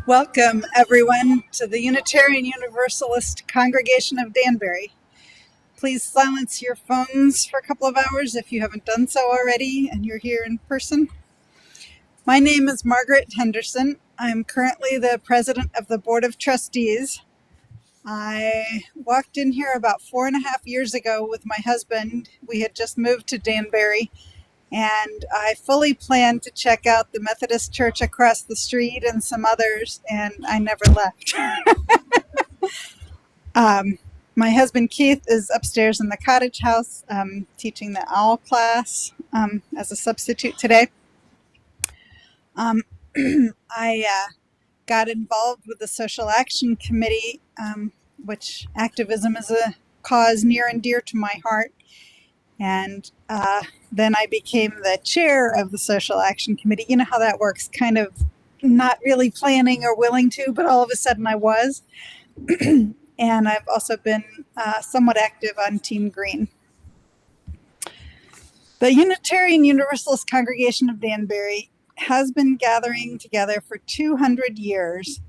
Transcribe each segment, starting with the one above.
Welcome, everyone, to the Unitarian Universalist Congregation of Danbury. Please silence your phones for a couple of hours if you haven't done so already and you're here in person. My name is Margaret Henderson. I'm currently the president of the Board of Trustees. I walked in here about 4.5 years ago with my husband. We had just moved to Danbury, and I fully planned to check out the Methodist Church across the street and some others, and I never left. My husband Keith is upstairs in the cottage house teaching the OWL class as a substitute today. I got involved with the Social Action Committee, which activism is a cause near and dear to my heart. And then I became the chair of the Social Action Committee. You know how that works, kind of not really planning or willing to, but all of a sudden I was. And I've also been somewhat active on Team Green. The Unitarian Universalist Congregation of Danbury has been gathering together for 200 years.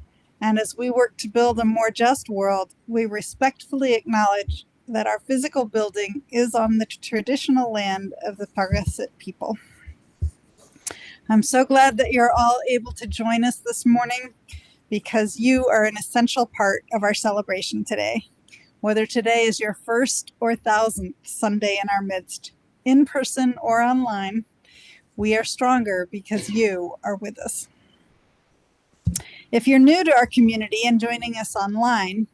And as we work to build a more just world, we respectfully acknowledge that our physical building is on the traditional land of the Pargasset people. I'm so glad that you're all able to join us this morning, because you are an essential part of our celebration today. Whether today is your first or 1,000th Sunday in our midst, in person or online, we are stronger because you are with us. If you're new to our community and joining us online,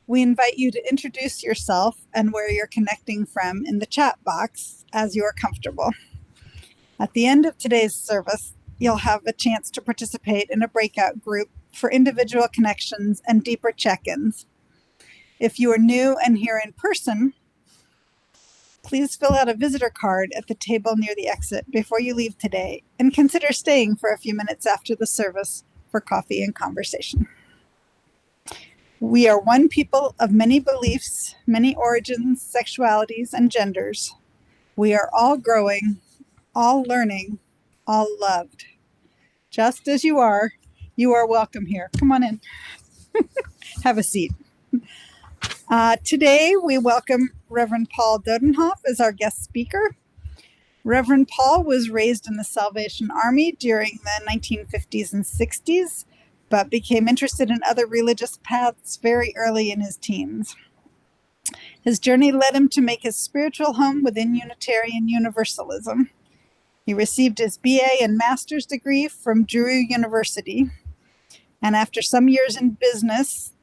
we invite you to introduce yourself and where you're connecting from in the chat box as you are comfortable. At the end of today's service, you'll have a chance to participate in a breakout group for individual connections and deeper check-ins. If you are new and here in person, please fill out a visitor card at the table near the exit before you leave today, and consider staying for a few minutes after the service for coffee and conversation. We are one people of many beliefs, many origins, sexualities, and genders. We are all growing, all learning, all loved. Just as you are welcome here. Come on in. Have a seat. Today, we welcome Reverend Paul Dodenhoff as our guest speaker. Reverend Paul was raised in the Salvation Army during the 1950s and 60s, but became interested in other religious paths very early in his teens. His journey led him to make his spiritual home within Unitarian Universalism. He received his BA and master's degree from Drew University, and after some years in business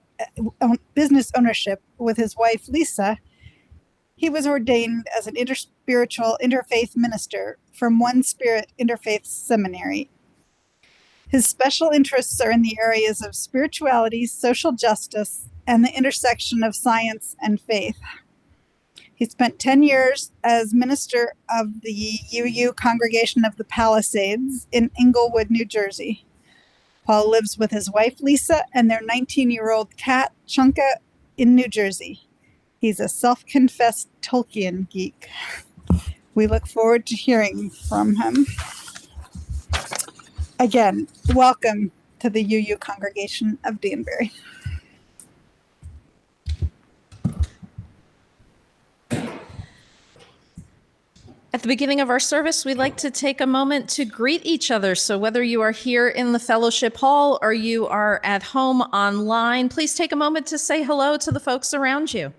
ownership with his wife Lisa, he was ordained as an interspiritual interfaith minister from One Spirit Interfaith Seminary. His special interests are in the areas of spirituality, social justice, and the intersection of science and faith. He spent 10 years as minister of the UU Congregation of the Palisades in Englewood, New Jersey. Paul lives with his wife, Lisa, and their 19-year-old cat, Chunka, in New Jersey. He's a self-confessed Tolkien geek. We look forward to hearing from him. Again, welcome to the UU Congregation of Danbury. At the beginning of our service, we'd like to take a moment to greet each other. So whether you are here in the fellowship hall or you are at home online, please take a moment to say hello to the folks around you.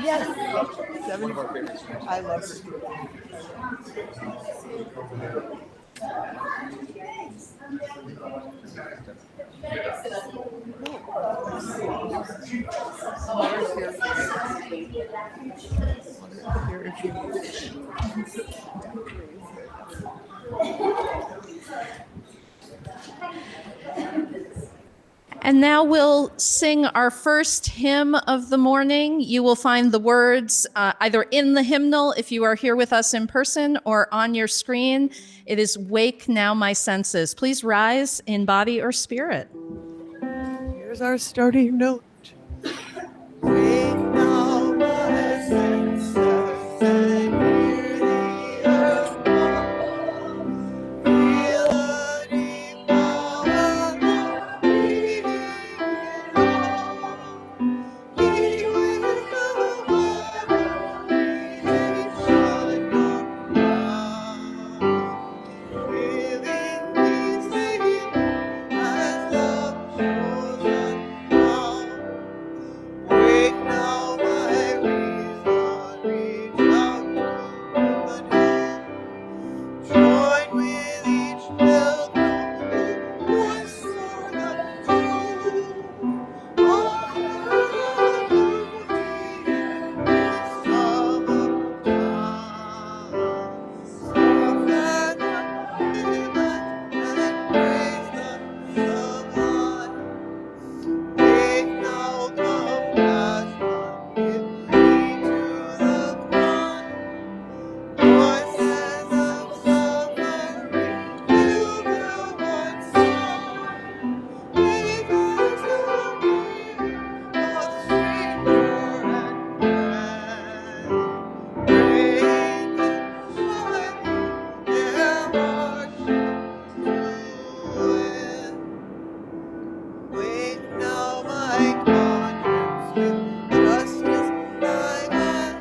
Yes, one of our favorites. I love her. And now we'll sing our first hymn of the morning. You will find the words either in the hymnal if you are here with us in person or on your screen. It is Wake Now My Senses. Please rise in body or spirit. Here's our starting note. Wake now my senses and hear the earth call. Feel the deep power of breathing in all. He will the water creation come down. Within these sleep as love shows us how. Wake now, my reason, reach out to the day. Join with each pilgrim who was for the truth. Honor the beauty and wisdom of God. Soften the feelings and praise the sublime. Wake now, compassion, give heed to the cry. Voices of suffering, fill the one song. Leave us to hear both stranger and friend. Break and shining their hearts to end. Wake now, my conscience, with justice thy hand.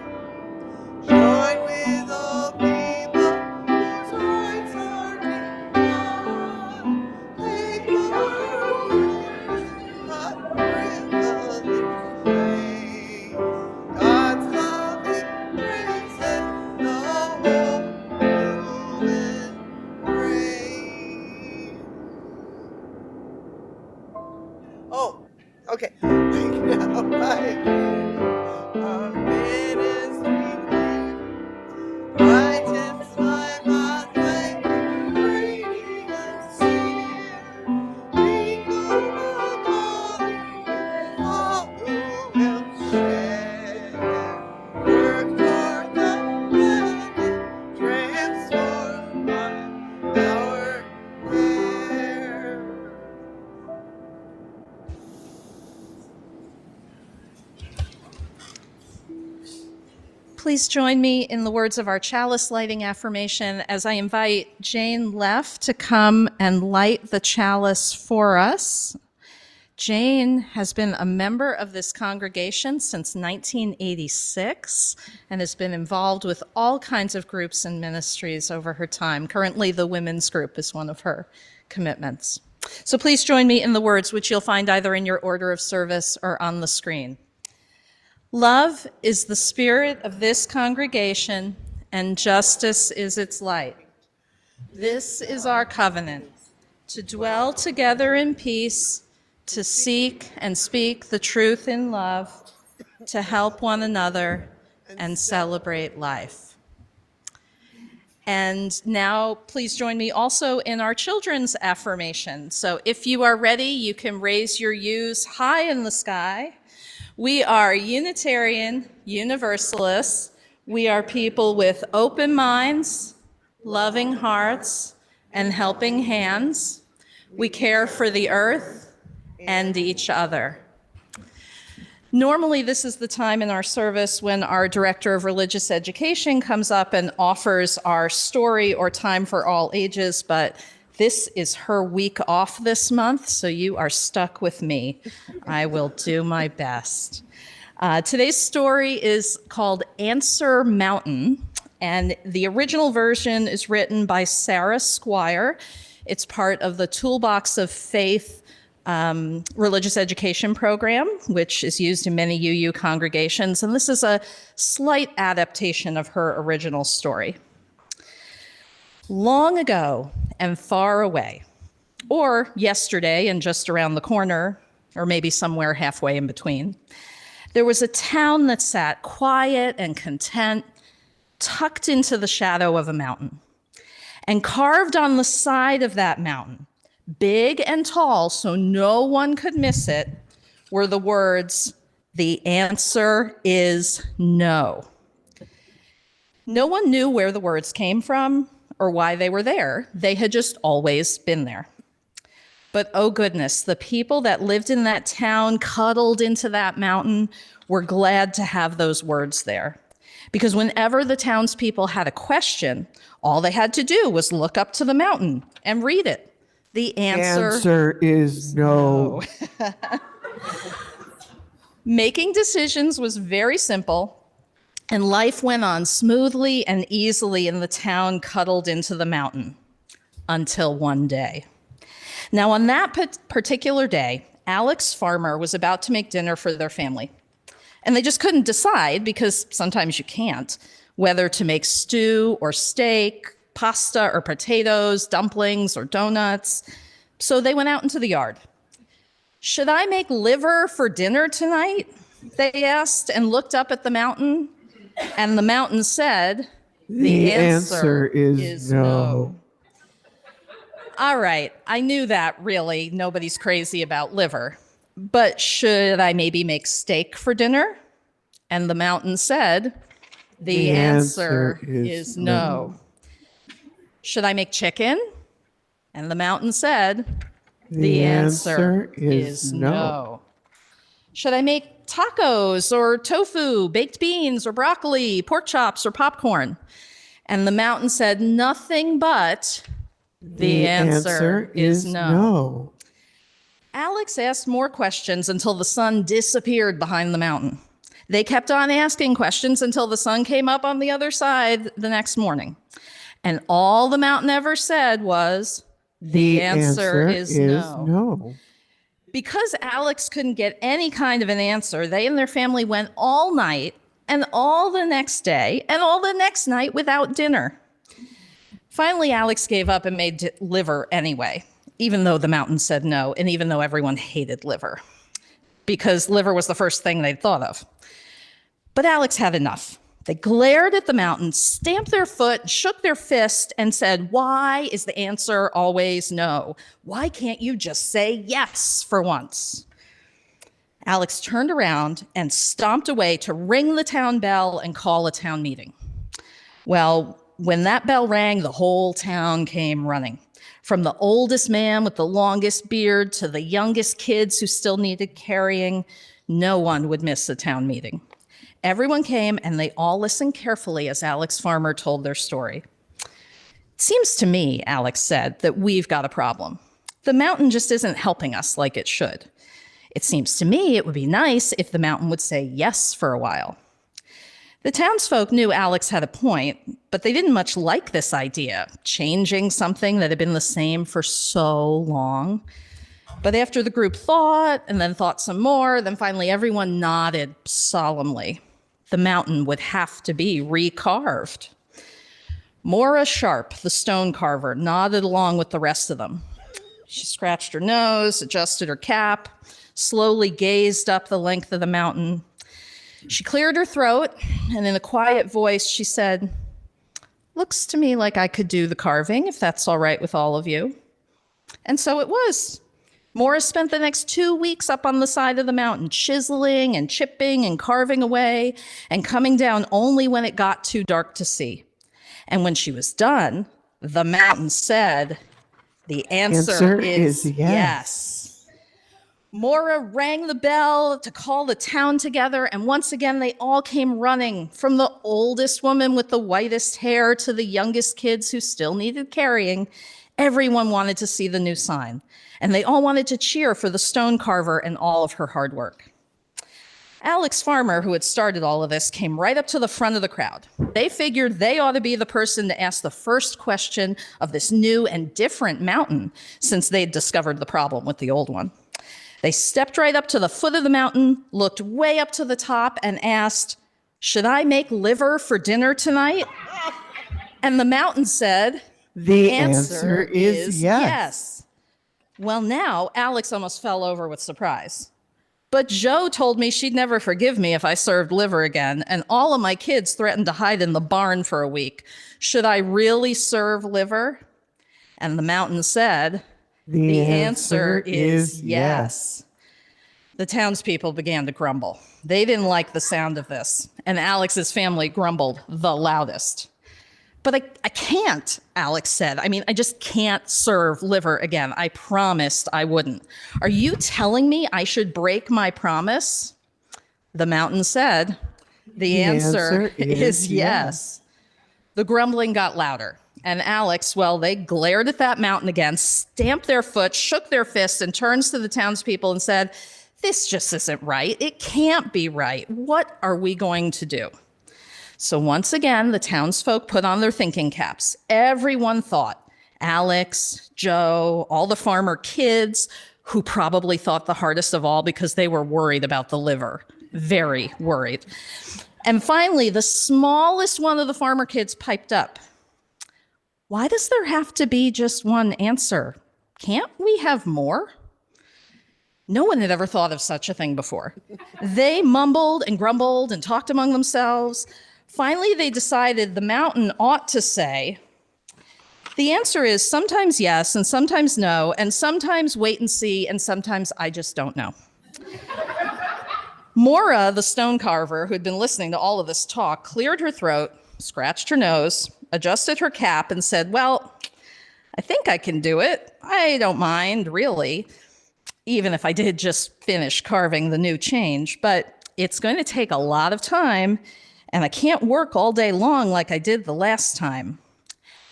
Join with all people whose rights are denied. Take our years, not privileged way. God's love embraces the whole human race. Oh, okay. Wake now, my King, of ministry clear. Brightens my pathway, radiant sincere. Mingle the calling with all who will share. Work toward the planet, transformed by our prayer. Please join me in the words of our chalice lighting affirmation as I invite Jane Leff to come and light the chalice for us. Jane has been a member of this congregation since 1986 and has been involved with all kinds of groups and ministries over her time. Currently, the women's group is one of her commitments. So please join me in the words, which you'll find either in your order of service or on the screen. Love is the spirit of this congregation, and justice is its light. This is our covenant, to dwell together in peace, to seek and speak the truth in love, to help one another and celebrate life. And now please join me also in our children's affirmation. So if you are ready, you can raise your U's high in the sky. We are Unitarian Universalists. We are people with open minds, loving hearts, and helping hands. We care for the earth and each other. Normally, this is the time in our service when our Director of Religious Education comes up and offers our story or time for all ages, but this is her week off this month, so you are stuck with me. I will do my best. Today's story is called Answer Mountain, and the original version is written by Sarah Squire. It's part of the Toolbox of Faith religious education program, which is used in many UU congregations, and this is a slight adaptation of her original story. Long ago and far away, or yesterday and just around the corner, or maybe somewhere halfway in between, there was a town that sat quiet and content, tucked into the shadow of a mountain. And carved on the side of that mountain, Big and tall, so no one could miss it, were the words, "The answer is no." No one knew where the words came from or why they were there. They had just always been there. But oh goodness, the people that lived in that town, cuddled into that mountain, were glad to have those words there. Because whenever the townspeople had a question, all they had to do was look up to the mountain and read it. The answer is no. Making decisions was very simple, and life went on smoothly and easily in the town cuddled into the mountain until one day. Now, on that particular day, Alex Farmer was about to make dinner for their family. And they just couldn't decide, because sometimes you can't, whether to make stew or steak, pasta or potatoes, dumplings or donuts. So they went out into the yard. "Should I make liver for dinner tonight?" they asked, and looked up at the mountain. And the mountain said, The answer is no. All right, I knew that really nobody's crazy about liver. But should I maybe make steak for dinner? And the mountain said, the answer is no. Should I make chicken? And the mountain said, the answer is no. Should I make tacos or tofu, baked beans or broccoli, pork chops or popcorn? And the mountain said, nothing but the answer is no. Alex asked more questions until the sun disappeared behind the mountain. They kept on asking questions until the sun came up on the other side the next morning. And all the mountain ever said was, the answer is no. Because Alex couldn't get any kind of an answer, they and their family went all night and all the next day and all the next night without dinner. Finally, Alex gave up and made liver anyway, even though the mountain said no, and even though everyone hated liver, because liver was the first thing they'd thought of. But Alex had enough. They glared at the mountain, stamped their foot, shook their fist, and said, why is the answer always no? Why can't you just say yes for once? Alex turned around and stomped away to ring the town bell and call a town meeting. Well, when that bell rang, the whole town came running. From the oldest man with the longest beard to the youngest kids who still needed carrying, no one would miss the town meeting. Everyone came and they all listened carefully as Alex Farmer told their story. It seems to me, Alex said, that we've got a problem. The mountain just isn't helping us like it should. It seems to me it would be nice if the mountain would say yes for a while. The townsfolk knew Alex had a point, but they didn't much like this idea, changing something that had been the same for so long. But after the group thought, and then thought some more, then finally everyone nodded solemnly. The mountain would have to be recarved. Maura Sharp, the stone carver, nodded along with the rest of them. She scratched her nose, adjusted her cap, slowly gazed up the length of the mountain. She cleared her throat, and in a quiet voice, she said, looks to me like I could do the carving, if that's all right with all of you. And so it was. Maura spent the next 2 weeks up on the side of the mountain, chiseling and chipping and carving away, and coming down only when it got too dark to see. And when she was done, the mountain said, the answer is yes. Maura rang the bell to call the town together, and once again, they all came running, from the oldest woman with the whitest hair to the youngest kids who still needed carrying. Everyone wanted to see the new sign, and they all wanted to cheer for the stone carver and all of her hard work. Alex Farmer, who had started all of this, came right up to the front of the crowd. They figured they ought to be the person to ask the first question of this new and different mountain, since they'd discovered the problem with the old one. They stepped right up to the foot of the mountain, looked way up to the top, and asked, should I make liver for dinner tonight? And the mountain said, the answer is yes. Well, now Alex almost fell over with surprise. But Joe told me she'd never forgive me if I served liver again, and all of my kids threatened to hide in the barn for a week. Should I really serve liver? And the mountain said, The answer is yes. The townspeople began to grumble. They didn't like the sound of this, and Alex's family grumbled the loudest. But I can't, Alex said. I mean, I just can't serve liver again. I promised I wouldn't. Are you telling me I should break my promise? The mountain said, the answer is yes. The grumbling got louder. And Alex, well, they glared at that mountain again, stamped their foot, shook their fists, and turns to the townspeople and said, this just isn't right. It can't be right. What are we going to do? So once again, the townsfolk put on their thinking caps. Everyone thought, Alex, Joe, all the farmer kids, who probably thought the hardest of all because they were worried about the liver, very worried. And finally, the smallest one of the farmer kids piped up. Why does there have to be just one answer? Can't we have more? No one had ever thought of such a thing before. They mumbled and grumbled and talked among themselves. Finally, they decided the mountain ought to say, the answer is sometimes yes and sometimes no, and sometimes wait and see, and sometimes I just don't know. Mora, the stone carver, who had been listening to all of this talk, cleared her throat, scratched her nose, adjusted her cap, and said, well, I think I can do it. I don't mind, really, even if I did just finish carving the new change, but it's going to take a lot of time, and I can't work all day long like I did the last time.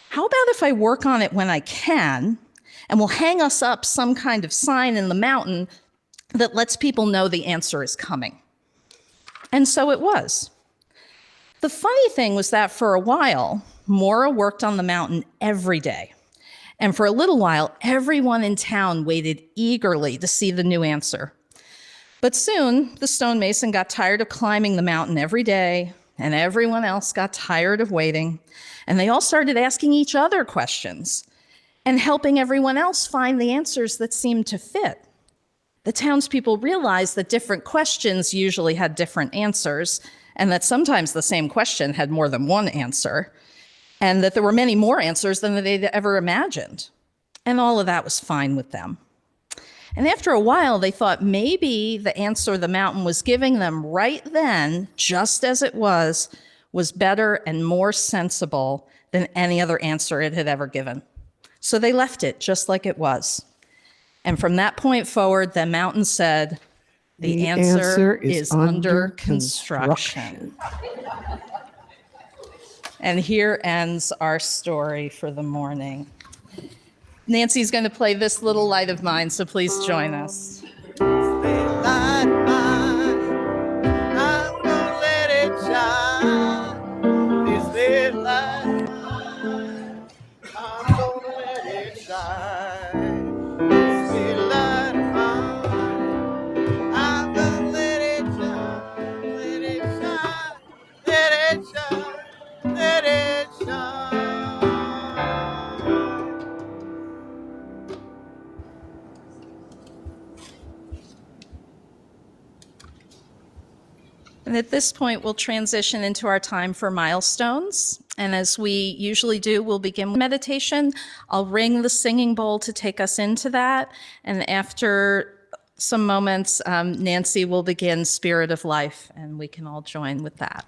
How about if I work on it when I can, and we'll hang us up some kind of sign in the mountain that lets people know the answer is coming? And so it was. The funny thing was that for a while, Mora worked on the mountain every day. And for a little while, everyone in town waited eagerly to see the new answer. But soon, the stonemason got tired of climbing the mountain every day, and everyone else got tired of waiting. And they all started asking each other questions and helping everyone else find the answers that seemed to fit. The townspeople realized that different questions usually had different answers, and that sometimes the same question had more than one answer, and that there were many more answers than they'd ever imagined. And all of that was fine with them. And after a while, they thought maybe the answer the mountain was giving them right then, just as it was better and more sensible than any other answer it had ever given. So they left it just like it was. And from that point forward, the mountain said, the answer is under construction. And here ends our story for the morning. Nancy's going to play This Little Light of Mine, so please join us. Light mine, I'm gonna let it shine. This little light mine, I'm gonna let it shine. This little light mine, I'm gonna let it shine, let it shine, let it shine, let it shine. And at this point, we'll transition into our time for milestones. And as we usually do, we'll begin with meditation. I'll ring the singing bowl to take us into that. And after some moments, Nancy will begin Spirit of Life, and we can all join with that.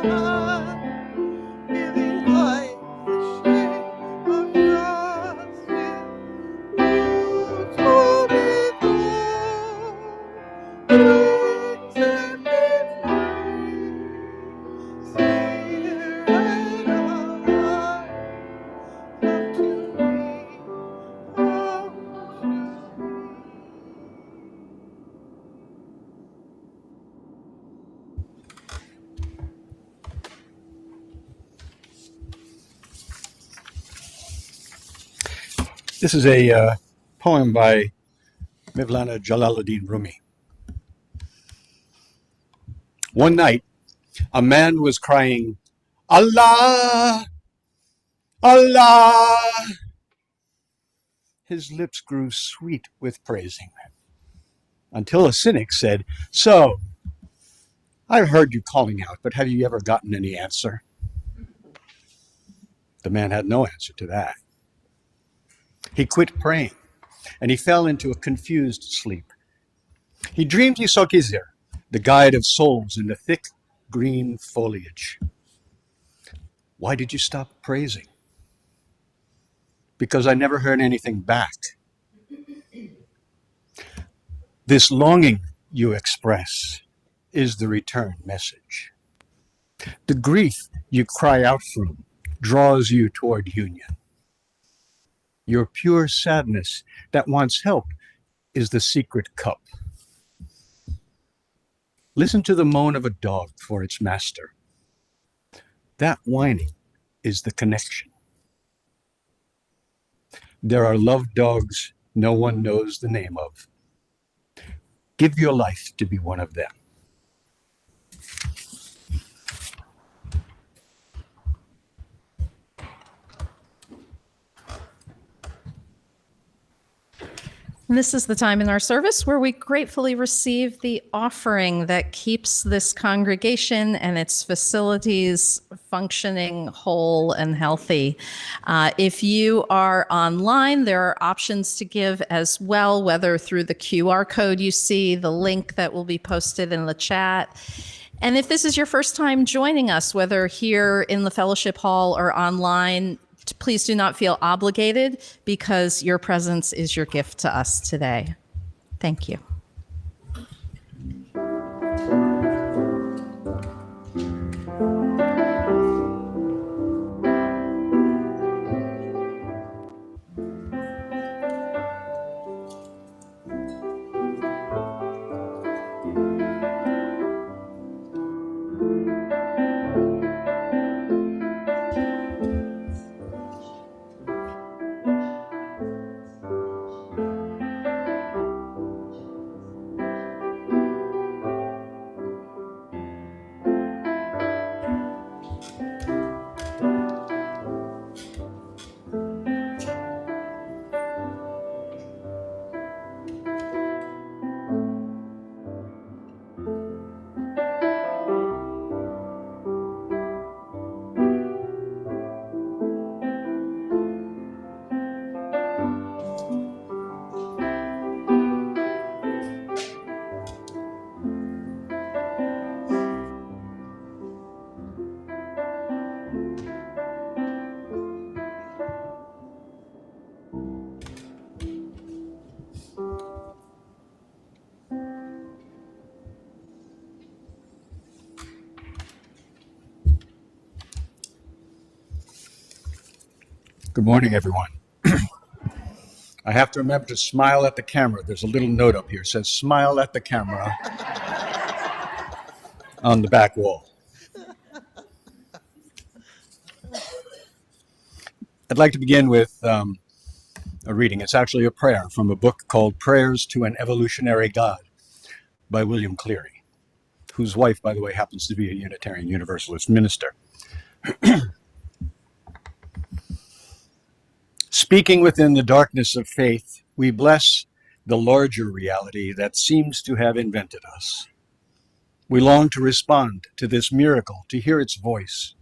Giving life the shade of justice. Roots will be grown, wings and be free. Spirit of life, come to me, come to me. This is a poem by Mevlana Jalaluddin Rumi. One night, a man was crying, Allah, Allah. His lips grew sweet with praising, until a cynic said, so, I've heard you calling out, but have you ever gotten any answer? The man had no answer to that. He quit praying, and he fell into a confused sleep. He dreamed he saw Gizir, the guide of souls in the thick green foliage. Why did you stop praising? Because I never heard anything back. This longing you express is the return message. The grief you cry out from draws you toward union. Your pure sadness that wants help is the secret cup. Listen to the moan of a dog for its master. That whining is the connection. There are love dogs no one knows the name of. Give your life to be one of them. And this is the time in our service where we gratefully receive the offering that keeps this congregation and its facilities functioning whole and healthy. If you are online, there are options to give as well, whether through the QR code you see, the link that will be posted in the chat. And if this is your first time joining us, whether here in the fellowship hall or online, please do not feel obligated because your presence is your gift to us today. Thank you. Good morning, everyone. I have to remember to smile at the camera. There's a little note up here. It says, smile at the camera on the back wall. I'd like to begin with a reading. It's actually a prayer from a book called Prayers to an Evolutionary God by William Cleary, whose wife, by the way, happens to be a Unitarian Universalist minister. Speaking within the darkness of faith, we bless the larger reality that seems to have invented us. We long to respond to this miracle, to hear its voice.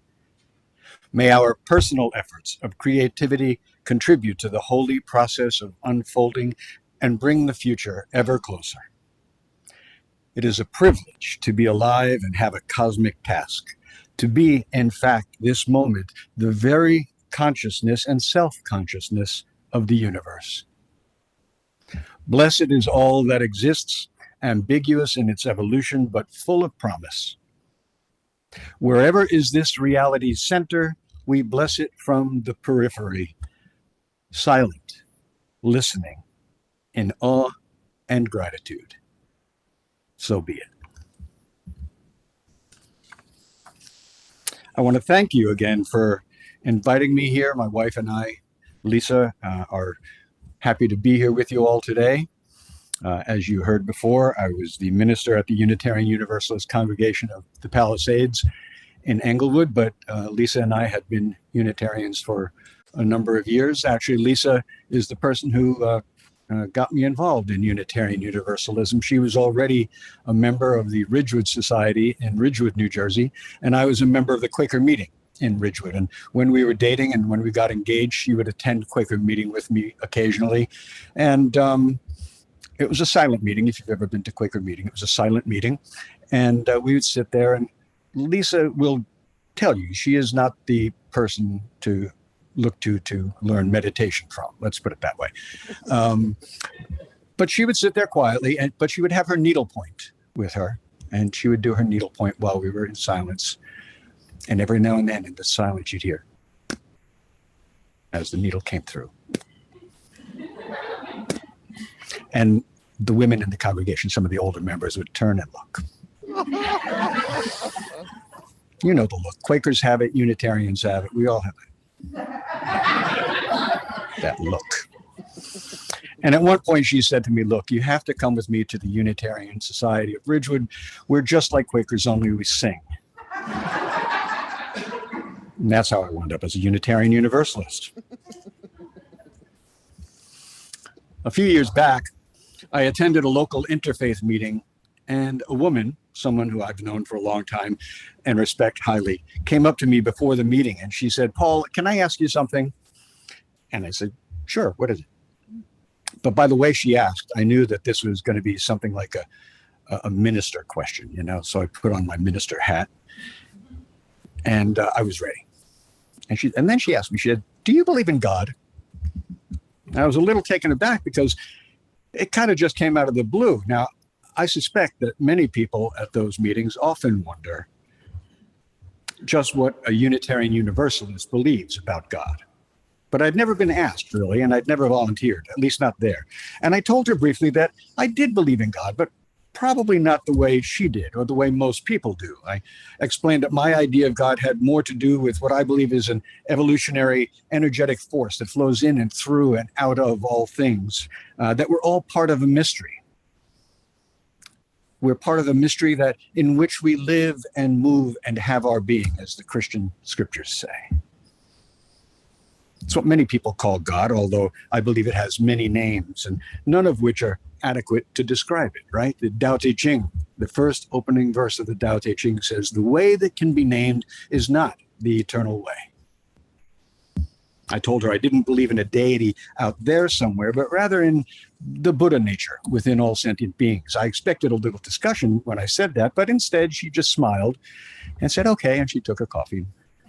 May our personal efforts of creativity contribute to the holy process of unfolding and bring the future ever closer. It is a privilege to be alive and have a cosmic task, to be, in fact, this moment, the very consciousness and self-consciousness of the universe. Blessed is all that exists, ambiguous in its evolution, but full of promise. Wherever is this reality's center, we bless it from the periphery, silent, listening, in awe and gratitude. So be it. I want to thank you again for inviting me here. My wife and I, Lisa, are happy to be here with you all today. As you heard before, I was the minister at the Unitarian Universalist Congregation of the Palisades in Englewood, but Lisa and I had been Unitarians for a number of years. Actually, Lisa is the person who got me involved in Unitarian Universalism. She was already a member of the Ridgewood Society in Ridgewood, New Jersey, and I was a member of the Quaker Meeting in Ridgewood. And when we were dating and when we got engaged, she would attend Quaker Meeting with me occasionally. And it was a silent meeting. If you've ever been to Quaker Meeting, it was a silent meeting. And we would sit there, and Lisa will tell you, she is not the person to look to learn meditation from. Let's put it that way. But she would sit there quietly, but she would have her needlepoint with her, and she would do her needlepoint while we were in silence. And every now and then in the silence, you'd hear as the needle came through. And the women in the congregation, some of the older members, would turn and look. You know the look. Quakers have it, Unitarians have it, we all have it. That look. And at one point she said to me, look, you have to come with me to the Unitarian Society of Ridgewood. We're just like Quakers, only we sing. And that's how I wound up as a Unitarian Universalist. A few years back, I attended a local interfaith meeting, and a woman, someone who I've known for a long time and respect highly, came up to me before the meeting and she said, Paul, can I ask you something? And I said, sure, what is it? But by the way she asked, I knew that this was going to be something like a minister question, you know, so I put on my minister hat and I was ready. And then she asked me, she said, do you believe in God? And I was a little taken aback because it kind of just came out of the blue. Now, I suspect that many people at those meetings often wonder just what a Unitarian Universalist believes about God. But I'd never been asked, really, and I'd never volunteered, at least not there. And I told her briefly that I did believe in God, but probably not the way she did or the way most people do. I explained that my idea of God had more to do with what I believe is an evolutionary energetic force that flows in and through and out of all things, that we're all part of a mystery. We're part of a mystery that in which we live and move and have our being, as the Christian scriptures say. It's what many people call God, although I believe it has many names, and none of which are adequate to describe it, right? The Tao Te Ching, the first opening verse of the Tao Te Ching says, the way that can be named is not the eternal way. I told her I didn't believe in a deity out there somewhere, but rather in the Buddha nature within all sentient beings. I expected a little discussion when I said that, but instead she just smiled and said, okay, and she took her coffee and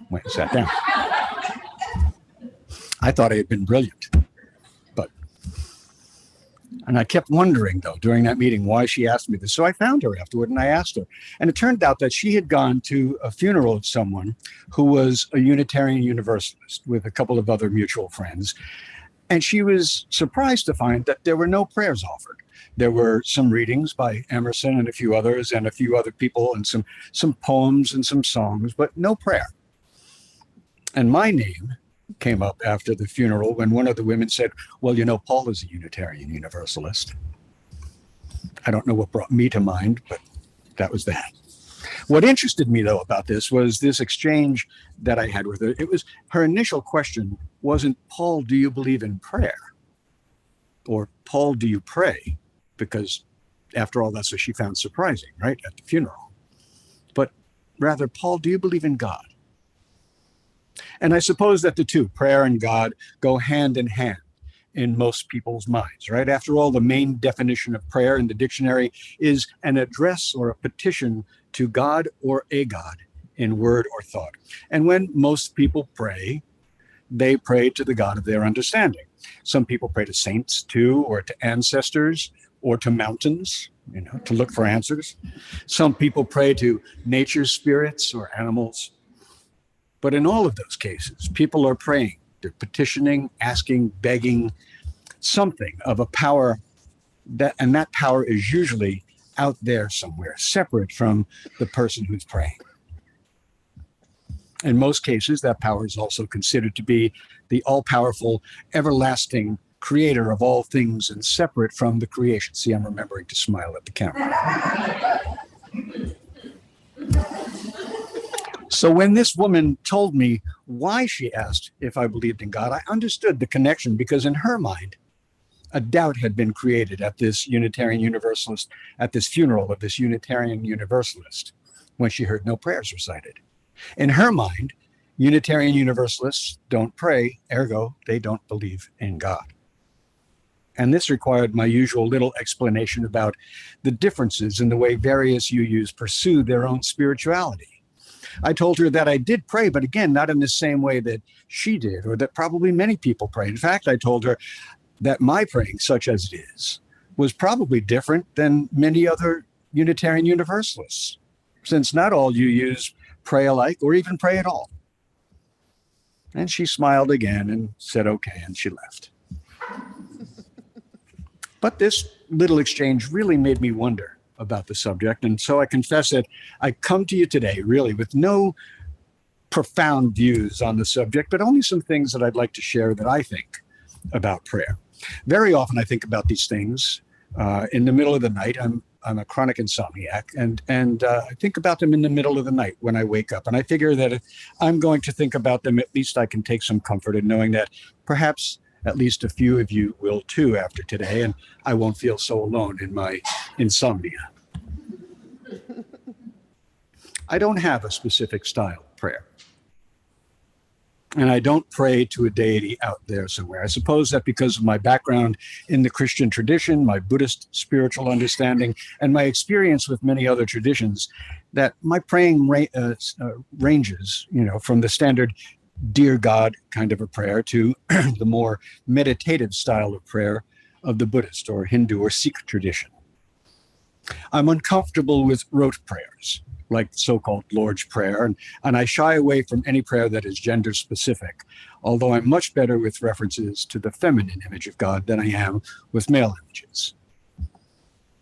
went and sat down. I thought I had been brilliant, and I kept wondering, though, during that meeting, why she asked me this. So I found her afterward and I asked her. And it turned out that she had gone to a funeral of someone who was a Unitarian Universalist with a couple of other mutual friends. And she was surprised to find that there were no prayers offered. There were some readings by Emerson and a few others and a few other people and some poems and some songs, but no prayer. And my name came up after the funeral when one of the women said, well, you know, Paul is a Unitarian Universalist. I don't know what brought me to mind, but that was that. What interested me, though, about this was this exchange that I had with her. It was her initial question wasn't, Paul, do you believe in prayer? Or, Paul, do you pray? Because after all, that's what she found surprising, right, at the funeral. But rather, Paul, do you believe in God? And I suppose that the two, prayer and God, go hand in hand in most people's minds, right? After all, the main definition of prayer in the dictionary is an address or a petition to God or a God in word or thought. And when most people pray, they pray to the God of their understanding. Some people pray to saints too, or to ancestors, or to mountains, to look for answers. Some people pray to nature spirits or animals. But in all of those cases, people are praying. They're petitioning, asking, begging something of a power and that power is usually out there somewhere, separate from the person who's praying. In most cases, that power is also considered to be the all-powerful, everlasting creator of all things and separate from the creation. See, I'm remembering to smile at the camera. So when this woman told me why she asked if I believed in God, I understood the connection, because in her mind, a doubt had been created at this Unitarian Universalist, at this funeral of this Unitarian Universalist, when she heard no prayers recited. In her mind, Unitarian Universalists don't pray, ergo, they don't believe in God. And this required my usual little explanation about the differences in the way various UUs pursue their own spirituality. I told her that I did pray, but again, not in the same way that she did, or that probably many people pray. In fact, I told her that my praying, such as it is, was probably different than many other Unitarian Universalists, since not all UUs pray alike or even pray at all. And she smiled again and said, okay, and she left. But this little exchange really made me wonder about the subject. And so I confess that I come to you today really with no profound views on the subject, but only some things that I'd like to share that I think about prayer. Very often I think about these things in the middle of the night. I'm a chronic insomniac, and I think about them in the middle of the night when I wake up. And I figure that if I'm going to think about them, at least I can take some comfort in knowing that perhaps at least a few of you will too after today, and I won't feel so alone in my insomnia. I don't have a specific style of prayer. And I don't pray to a deity out there somewhere. I suppose that because of my background in the Christian tradition, my Buddhist spiritual understanding, and my experience with many other traditions, that my praying ranges, from the standard "Dear God" kind of a prayer to the more meditative style of prayer of the Buddhist or Hindu or Sikh tradition. I'm uncomfortable with rote prayers, like so-called Lord's Prayer, and I shy away from any prayer that is gender specific, although I'm much better with references to the feminine image of God than I am with male images.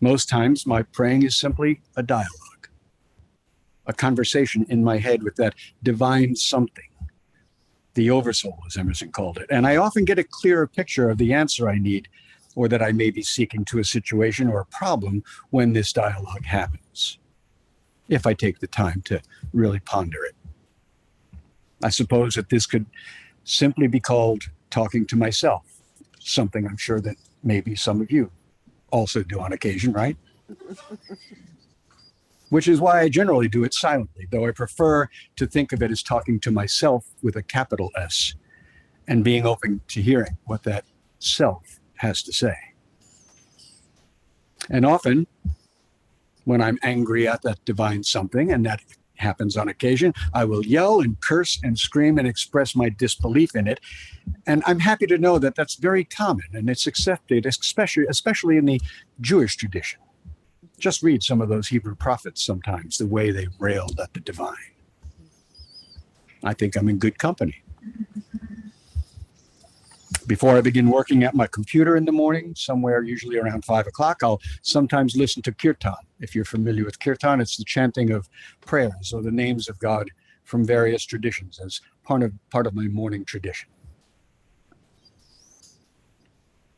Most times my praying is simply a dialogue, a conversation in my head with that divine something, the oversoul, as Emerson called it, and I often get a clearer picture of the answer I need or that I may be seeking to a situation or a problem when this dialogue happens, if I take the time to really ponder it. I suppose that this could simply be called talking to myself, something I'm sure that maybe some of you also do on occasion, right? Which is why I generally do it silently, though I prefer to think of it as talking to myself with a capital S and being open to hearing what that self has to say. And often, when I'm angry at that divine something, and that happens on occasion, I will yell and curse and scream and express my disbelief in it. And I'm happy to know that that's very common and it's accepted, especially in the Jewish tradition. Just read some of those Hebrew prophets sometimes, the way they railed at the divine. I think I'm in good company. Before I begin working at my computer in the morning, somewhere usually around 5 o'clock, I'll sometimes listen to kirtan. If you're familiar with kirtan, it's the chanting of prayers or the names of God from various traditions as part of my morning tradition.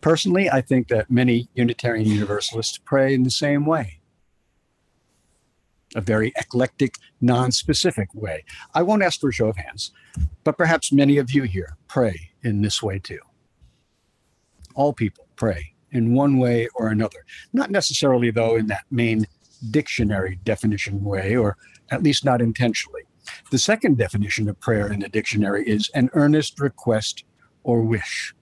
Personally, I think that many Unitarian Universalists pray in the same way, a very eclectic, non-specific way. I won't ask for a show of hands, but perhaps many of you here pray in this way too. All people pray in one way or another, not necessarily, though, in that main dictionary definition way, or at least not intentionally. The second definition of prayer in the dictionary is an earnest request or wish.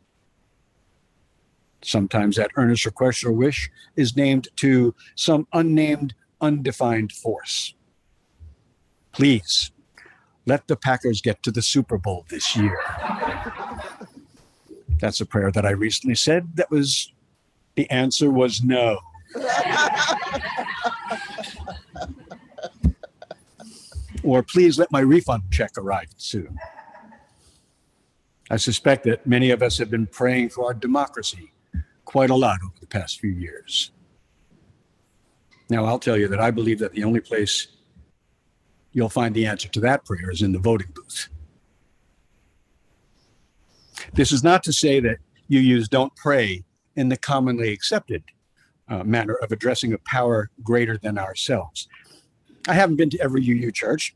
Sometimes that earnest request or wish is named to some unnamed, undefined force. Please, let the Packers get to the Super Bowl this year. That's a prayer that I recently said. The answer was no. Or please let my refund check arrive soon. I suspect that many of us have been praying for our democracy quite a lot over the past few years. Now, I'll tell you that I believe that the only place you'll find the answer to that prayer is in the voting booth. This is not to say that UUs don't pray in the commonly accepted manner of addressing a power greater than ourselves. I haven't been to every UU church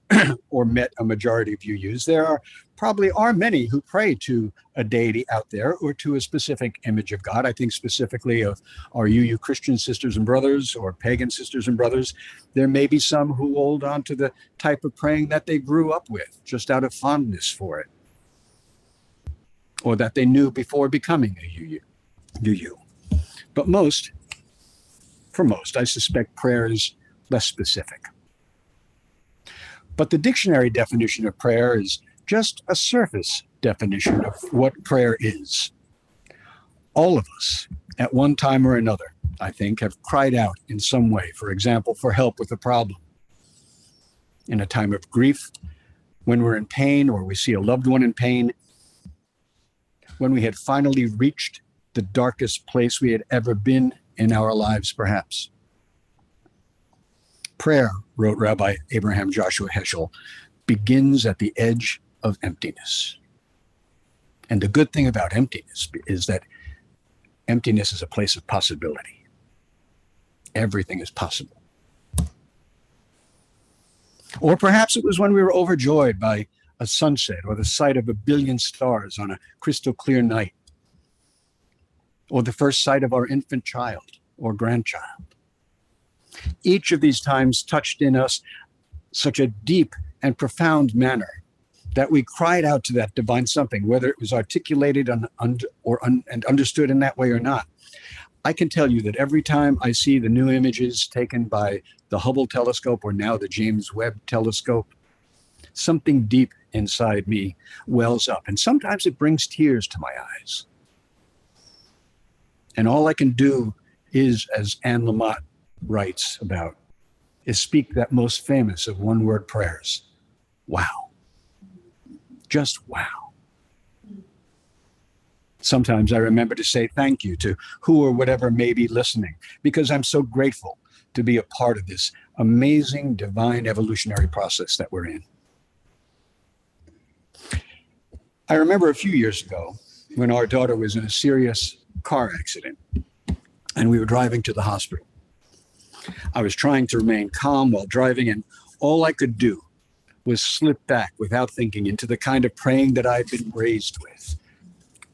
or met a majority of UUs. There probably are many who pray to a deity out there or to a specific image of God. I think specifically of our UU Christian sisters and brothers or pagan sisters and brothers. There may be some who hold on to the type of praying that they grew up with, just out of fondness for it, or that they knew before becoming a UU. But for most, I suspect prayer is less specific. But the dictionary definition of prayer is just a surface definition of what prayer is. All of us, at one time or another, I think, have cried out in some way, for example, for help with a problem. In a time of grief, when we're in pain or we see a loved one in pain, when we had finally reached the darkest place we had ever been in our lives, perhaps. Prayer, wrote Rabbi Abraham Joshua Heschel, begins at the edge of emptiness. And the good thing about emptiness is that emptiness is a place of possibility. Everything is possible. Or perhaps it was when we were overjoyed by a sunset or the sight of a billion stars on a crystal clear night, or the first sight of our infant child or grandchild. Each of these times touched in us such a deep and profound manner that we cried out to that divine something, whether it was articulated and understood in that way or not. I can tell you that every time I see the new images taken by the Hubble telescope or now the James Webb telescope, something deep inside me wells up, and sometimes it brings tears to my eyes. And all I can do is, as Anne Lamott writes about, is speak that most famous of one-word prayers. Wow. Just wow. Sometimes I remember to say thank you to who or whatever may be listening, because I'm so grateful to be a part of this amazing divine evolutionary process that we're in. I remember a few years ago when our daughter was in a serious car accident and we were driving to the hospital. I was trying to remain calm while driving, and all I could do was slip back without thinking into the kind of praying that I'd been raised with.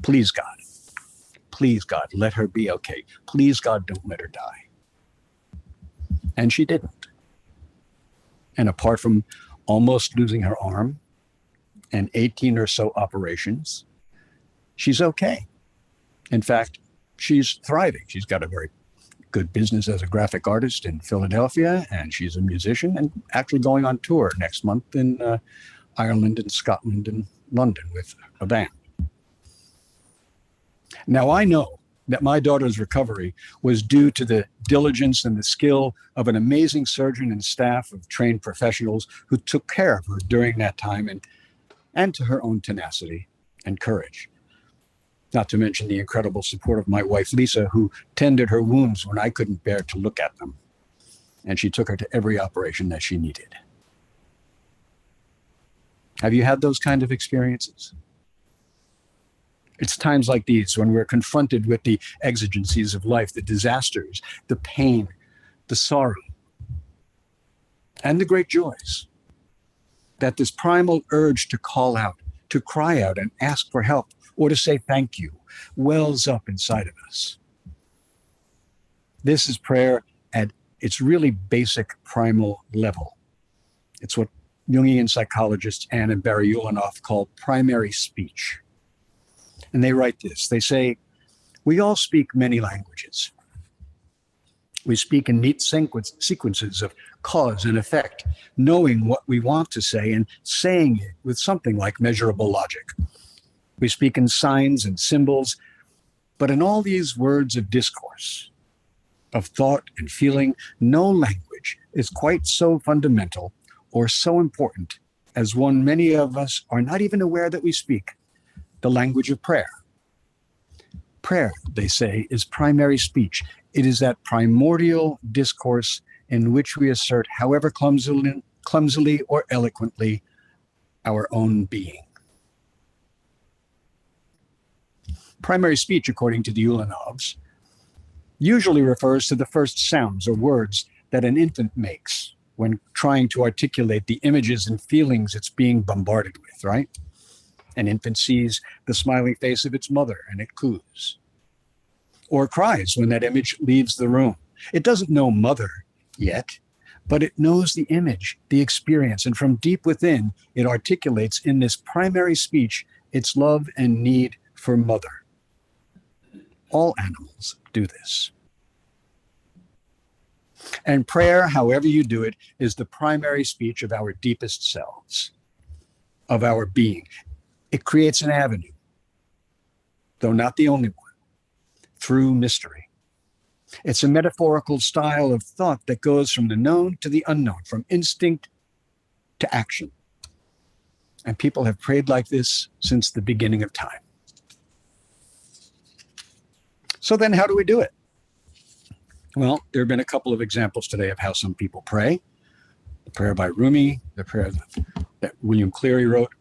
Please, God, let her be okay. Please, God, don't let her die. And she didn't. And apart from almost losing her arm and 18 or so operations, she's okay. In fact, she's thriving. She's got a very good business as a graphic artist in Philadelphia, and she's a musician and actually going on tour next month in Ireland and Scotland and London with a band. Now, I know that my daughter's recovery was due to the diligence and the skill of an amazing surgeon and staff of trained professionals who took care of her during that time, and to her own tenacity and courage. Not to mention the incredible support of my wife, Lisa, who tended her wounds when I couldn't bear to look at them. And she took her to every operation that she needed. Have you had those kind of experiences? It's times like these when we're confronted with the exigencies of life, the disasters, the pain, the sorrow, and the great joys, that this primal urge to call out, to cry out and ask for help, or to say thank you, wells up inside of us. This is prayer at its really basic primal level. It's what Jungian psychologists Anne and Barry Ulanoff call primary speech. And they write this. They say, we all speak many languages. We speak in neat sequences of cause and effect, knowing what we want to say and saying it with something like measurable logic. We speak in signs and symbols, but in all these words of discourse, of thought and feeling, no language is quite so fundamental or so important as one many of us are not even aware that we speak, the language of prayer. Prayer, they say, is primary speech. It is that primordial discourse in which we assert, however clumsily or eloquently, our own being. Primary speech, according to the Ulanovs, usually refers to the first sounds or words that an infant makes when trying to articulate the images and feelings it's being bombarded with, right? An infant sees the smiling face of its mother and it coos, or cries when that image leaves the room. It doesn't know mother yet, but it knows the image, the experience, and from deep within, it articulates in this primary speech its love and need for mother. All animals do this. And prayer, however you do it, is the primary speech of our deepest selves, of our being. It creates an avenue, though not the only one, through mystery. It's a metaphorical style of thought that goes from the known to the unknown, from instinct to action. And people have prayed like this since the beginning of time. So then how do we do it? Well, there have been a couple of examples today of how some people pray. The prayer by Rumi, the prayer that William Cleary wrote.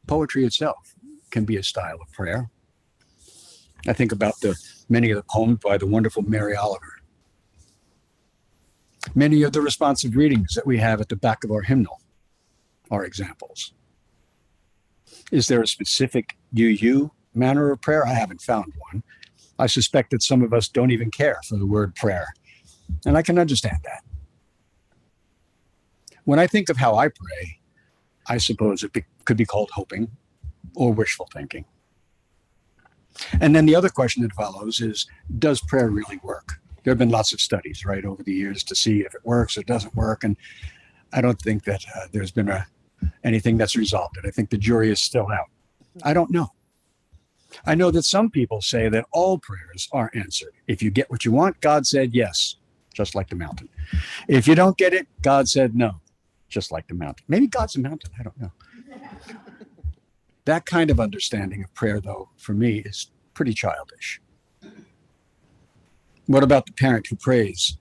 Poetry itself can be a style of prayer. I think about many of the poems by the wonderful Mary Oliver. Many of the responsive readings that we have at the back of our hymnal are examples. Is there a specific you manner of prayer? I haven't found one. I suspect that some of us don't even care for the word prayer, and I can understand that. When I think of how I pray, I suppose it could be called hoping or wishful thinking. And then the other question that follows is, does prayer really work? There have been lots of studies, right, over the years to see if it works or doesn't work. And I don't think that there's been anything that's resolved it. I think the jury is still out. I don't know. I know that some people say that all prayers are answered. If you get what you want, God said yes, just like the mountain. If you don't get it, God said no, just like the mountain. Maybe God's a mountain. I don't know. That kind of understanding of prayer, though, for me, is pretty childish. What about the parent who prays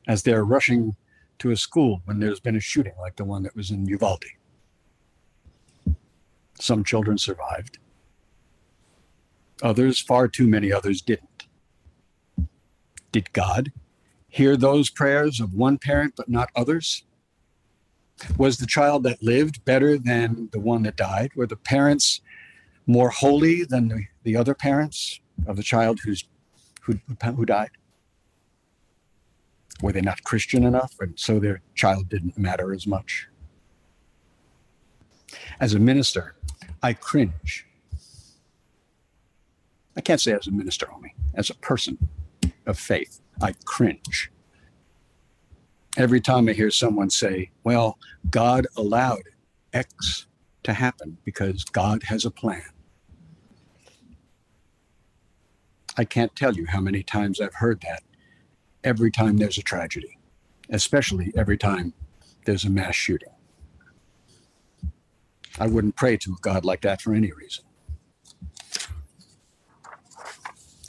as they're rushing to a school when there's been a shooting like the one that was in Uvalde? Some children survived. Others, far too many others, didn't. Did God hear those prayers of one parent but not others? Was the child that lived better than the one that died? Were the parents more holy than the other parents of the child who died? Were they not Christian enough, and so their child didn't matter as much? As a minister, I cringe. I can't say as a minister only, as a person of faith, I cringe every time I hear someone say, well, God allowed X to happen because God has a plan. I can't tell you how many times I've heard that every time there's a tragedy, especially every time there's a mass shooting. I wouldn't pray to a God like that for any reason.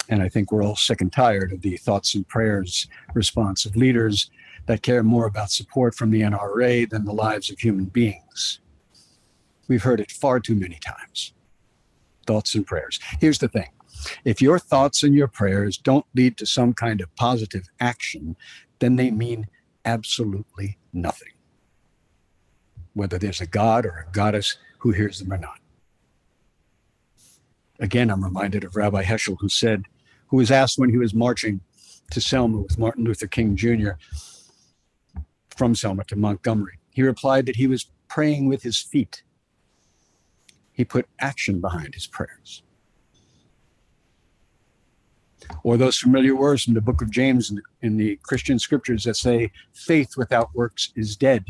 And I think we're all sick and tired of the thoughts and prayers response of leaders that care more about support from the NRA than the lives of human beings. We've heard it far too many times. Thoughts and prayers. Here's the thing. If your thoughts and your prayers don't lead to some kind of positive action, then they mean absolutely nothing, whether there's a God or a goddess who hears them or not. Again, I'm reminded of Rabbi Heschel, who was asked when he was marching to Selma with Martin Luther King Jr. from Selma to Montgomery. He replied that he was praying with his feet. He put action behind his prayers. Or those familiar words from the book of James in the Christian scriptures that say, faith without works is dead.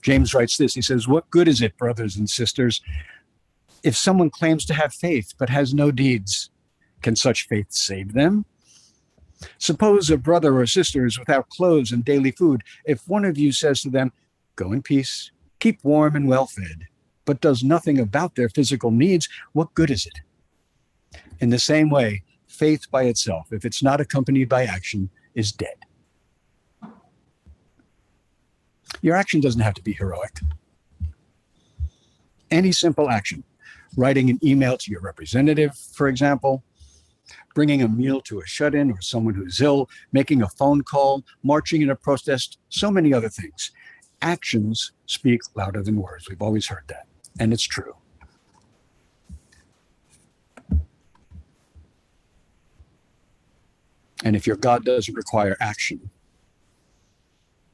James writes this, he says, what good is it, brothers and sisters, if someone claims to have faith but has no deeds? Can such faith save them? Suppose a brother or sister is without clothes and daily food. If one of you says to them, go in peace, keep warm and well fed, but does nothing about their physical needs, what good is it? In the same way, faith by itself, if it's not accompanied by action, is dead. Your action doesn't have to be heroic. Any simple action, writing an email to your representative, for example, bringing a meal to a shut-in or someone who's ill, making a phone call, marching in a protest, so many other things. Actions speak louder than words. We've always heard that, and it's true. And if your God doesn't require action,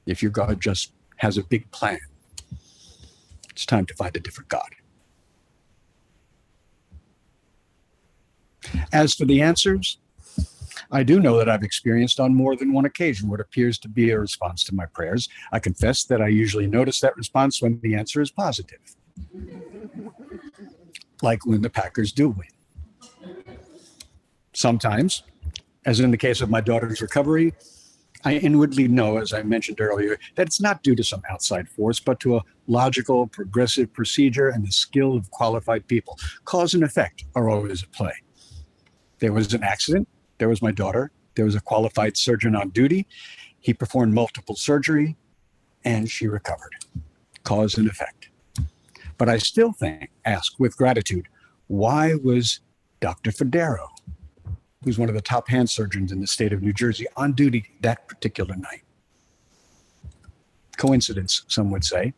if your God just has a big plan, it's time to find a different God. As for the answers, I do know that I've experienced on more than one occasion what appears to be a response to my prayers. I confess that I usually notice that response when the answer is positive, like when the Packers do win. Sometimes, as in the case of my daughter's recovery, I inwardly know, as I mentioned earlier, that it's not due to some outside force, but to a logical, progressive procedure and the skill of qualified people. Cause and effect are always at play. There was an accident. There was my daughter. There was a qualified surgeon on duty. He performed multiple surgery, and she recovered. Cause and effect. But I still ask with gratitude, why was Dr. Federo, who's one of the top hand surgeons in the state of New Jersey, on duty that particular night? Coincidence, some would say.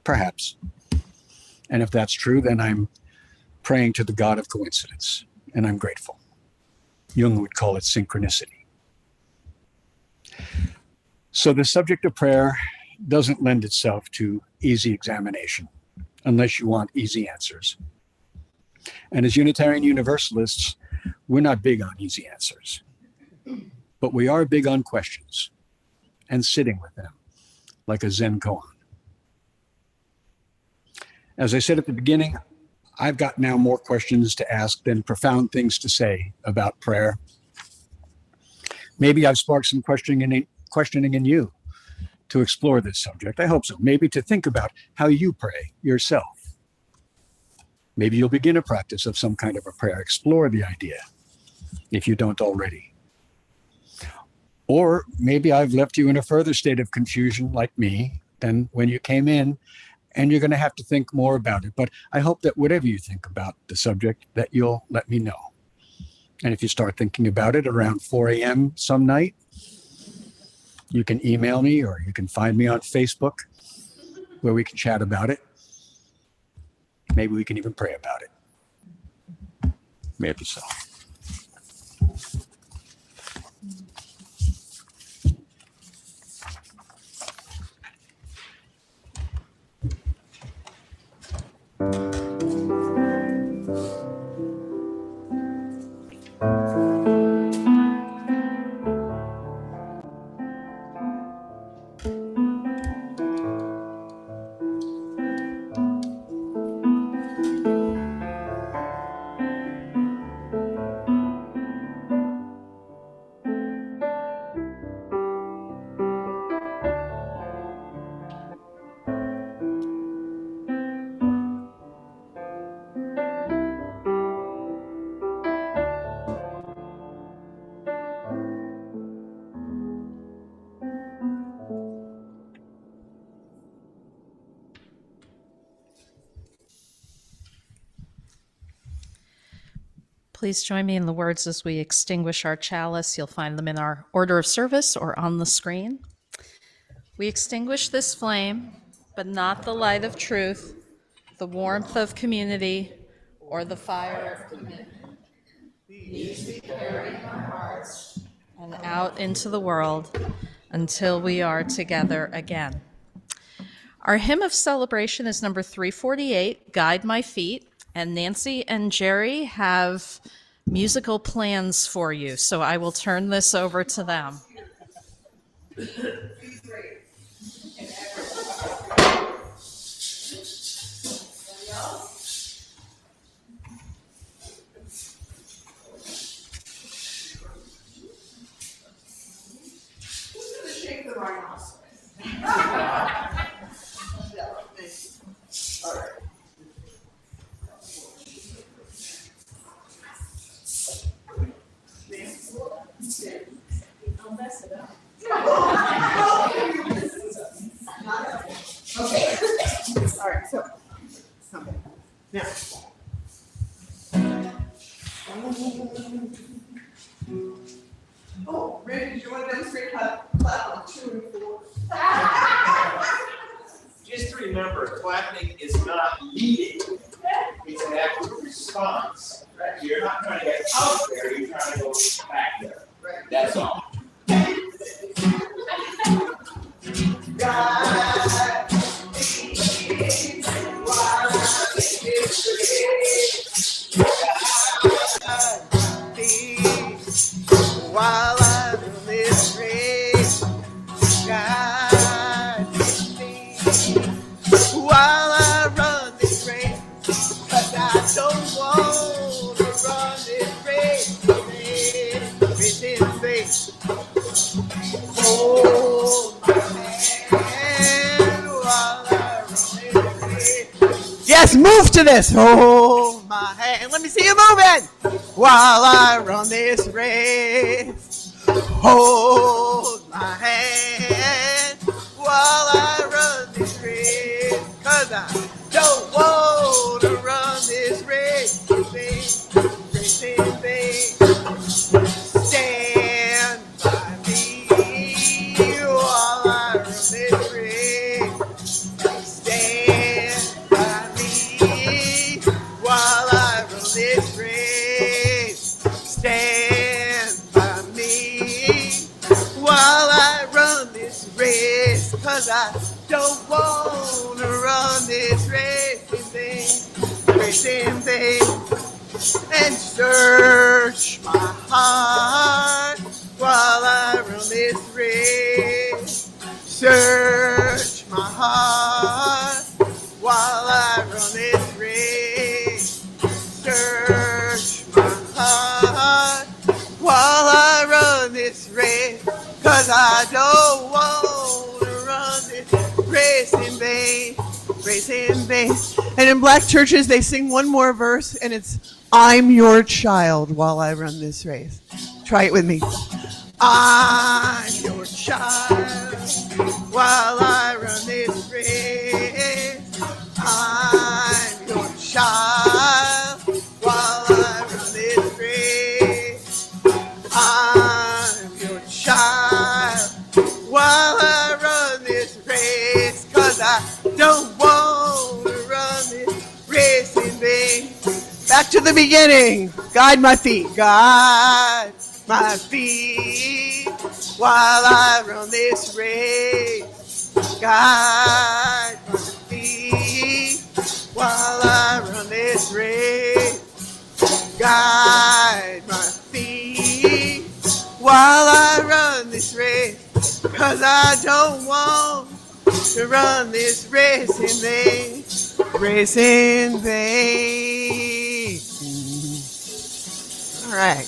Perhaps. And if that's true, then I'm praying to the God of coincidence, and I'm grateful. Jung would call it synchronicity. So the subject of prayer doesn't lend itself to easy examination, unless you want easy answers. And as Unitarian Universalists, we're not big on easy answers, but we are big on questions and sitting with them like a Zen koan. As I said at the beginning, I've got now more questions to ask than profound things to say about prayer. Maybe I've sparked some questioning in you to explore this subject. I hope so. Maybe to think about how you pray yourself. Maybe you'll begin a practice of some kind of a prayer. Explore the idea if you don't already. Or maybe I've left you in a further state of confusion like me than when you came in, and you're going to have to think more about it. But I hope that whatever you think about the subject, that you'll let me know. And if you start thinking about it around 4 a.m. some night, you can email me or you can find me on Facebook where we can chat about it. Maybe we can even pray about it. Maybe so. Please join me in the words as we extinguish our chalice. You'll find them in our order of service or on the screen. We extinguish this flame, but not the light of truth, the warmth of community, or the fire of commitment. These we carry in our hearts and out into the world until we are together again. Our hymn of celebration is number 348, Guide My Feet. And Nancy and Jerry have musical plans for you. So I will turn this over to them. All right, so, something. Now. Oh, Randy, do you want to demonstrate how to clap on 2 and 4? Just to remember, clapping is not leading. It's an active response. You're not trying to get out there, you're trying to go back there. That's all. While I'm in this race, guide me while I run this race, 'cause I don't want to run this race in faith. Hold my hand while I run this race. Yes, move to this. Hold my hand. Let me see you moving. While I run this race, hold my hand while I run this race, 'cause I don't want to run this race in vain. Stand by me while I run this race. Stand by me while I run this race. Stand by me while I run this race, 'cause I don't want to run this race in vain, and search my heart while I run this race. Search my heart while I run this race. Search my heart while I run this race, 'cause I don't want to run this race in vain. Race in vain. And in black churches, they sing one more verse, and it's, I'm your child while I run this race. Try it with me. I'm your child while I run this race. I'm your child while I run this race. I'm your child while I run this race, 'cause I don't want to run this race in vain. Back to the beginning. Guide my feet. Guide my feet while I run this race. Guide my feet while I run this race. Guide my feet while I run this race, 'cause I don't want to run this race in vain. Race in vain. All right.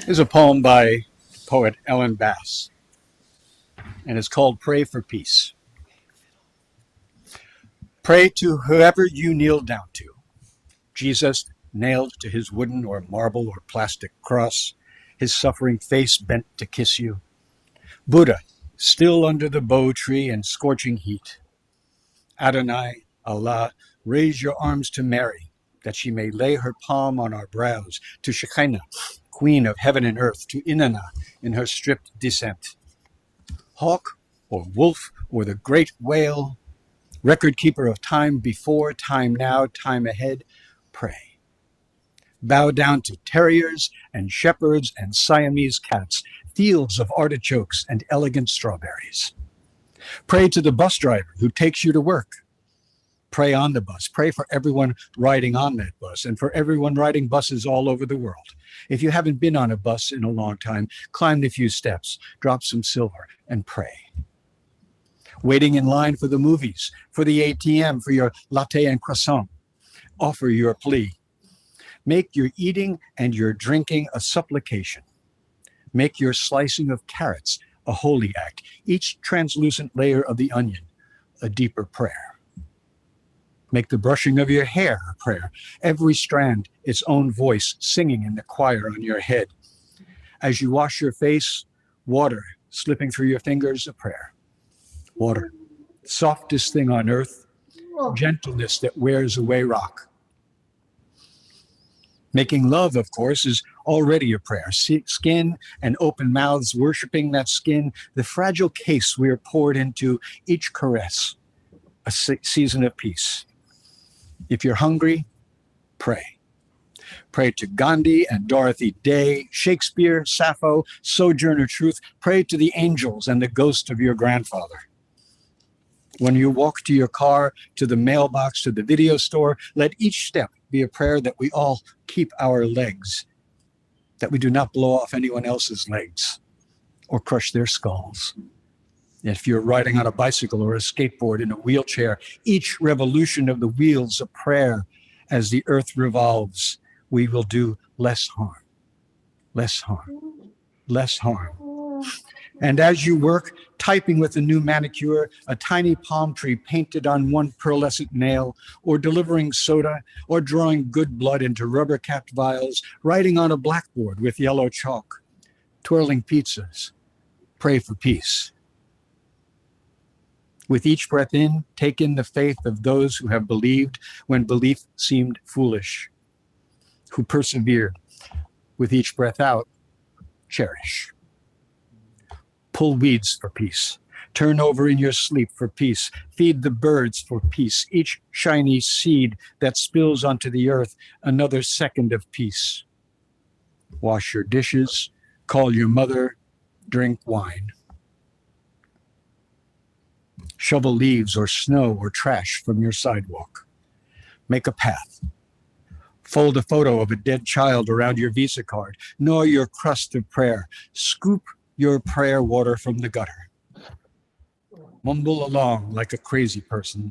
Is a poem by poet Ellen Bass, and it's called Pray for Peace. Pray to whoever you kneel down to. Jesus nailed to his wooden or marble or plastic cross, his suffering face bent to kiss you. Buddha, still under the bow tree and scorching heat. Adonai, Allah, raise your arms to Mary, that she may lay her palm on our brows, to Shekinah, Queen of heaven and earth, to Inanna in her stripped descent. Hawk or wolf or the great whale, record keeper of time before, time now, time ahead, pray. Bow down to terriers and shepherds and Siamese cats, fields of artichokes and elegant strawberries. Pray to the bus driver who takes you to work. Pray on the bus. Pray for everyone riding on that bus and for everyone riding buses all over the world. If you haven't been on a bus in a long time, climb the few steps, drop some silver, and pray. Waiting in line for the movies, for the ATM, for your latte and croissant, offer your plea. Make your eating and your drinking a supplication. Make your slicing of carrots a holy act, each translucent layer of the onion a deeper prayer. Make the brushing of your hair a prayer, every strand its own voice singing in the choir on your head. As you wash your face, water slipping through your fingers a prayer. Water, softest thing on earth, gentleness that wears away rock. Making love, of course, is already a prayer. Skin and open mouths worshiping that skin, the fragile case we are poured into each caress, a season of peace. If you're hungry, pray. Pray to Gandhi and Dorothy Day, Shakespeare, Sappho, Sojourner Truth. Pray to the angels and the ghost of your grandfather. When you walk to your car, to the mailbox, to the video store, let each step be a prayer that we all keep our legs, that we do not blow off anyone else's legs or crush their skulls. If you're riding on a bicycle or a skateboard in a wheelchair, each revolution of the wheels a prayer. As the earth revolves, we will do less harm, less harm, less harm. And as you work, typing with a new manicure, a tiny palm tree painted on one pearlescent nail, or delivering soda, or drawing good blood into rubber-capped vials, writing on a blackboard with yellow chalk, twirling pizzas, pray for peace. With each breath in, take in the faith of those who have believed when belief seemed foolish, who persevered. With each breath out, cherish. Pull weeds for peace. Turn over in your sleep for peace. Feed the birds for peace. Each shiny seed that spills onto the earth, another second of peace. Wash your dishes. Call your mother. Drink wine. Shovel leaves or snow or trash from your sidewalk. Make a path. Fold a photo of a dead child around your Visa card. Gnaw your crust of prayer. Scoop your prayer water from the gutter. Mumble along like a crazy person,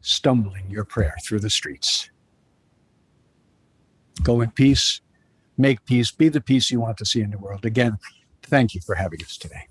stumbling your prayer through the streets. Go in peace, make peace, be the peace you want to see in the world. Again, thank you for having us today.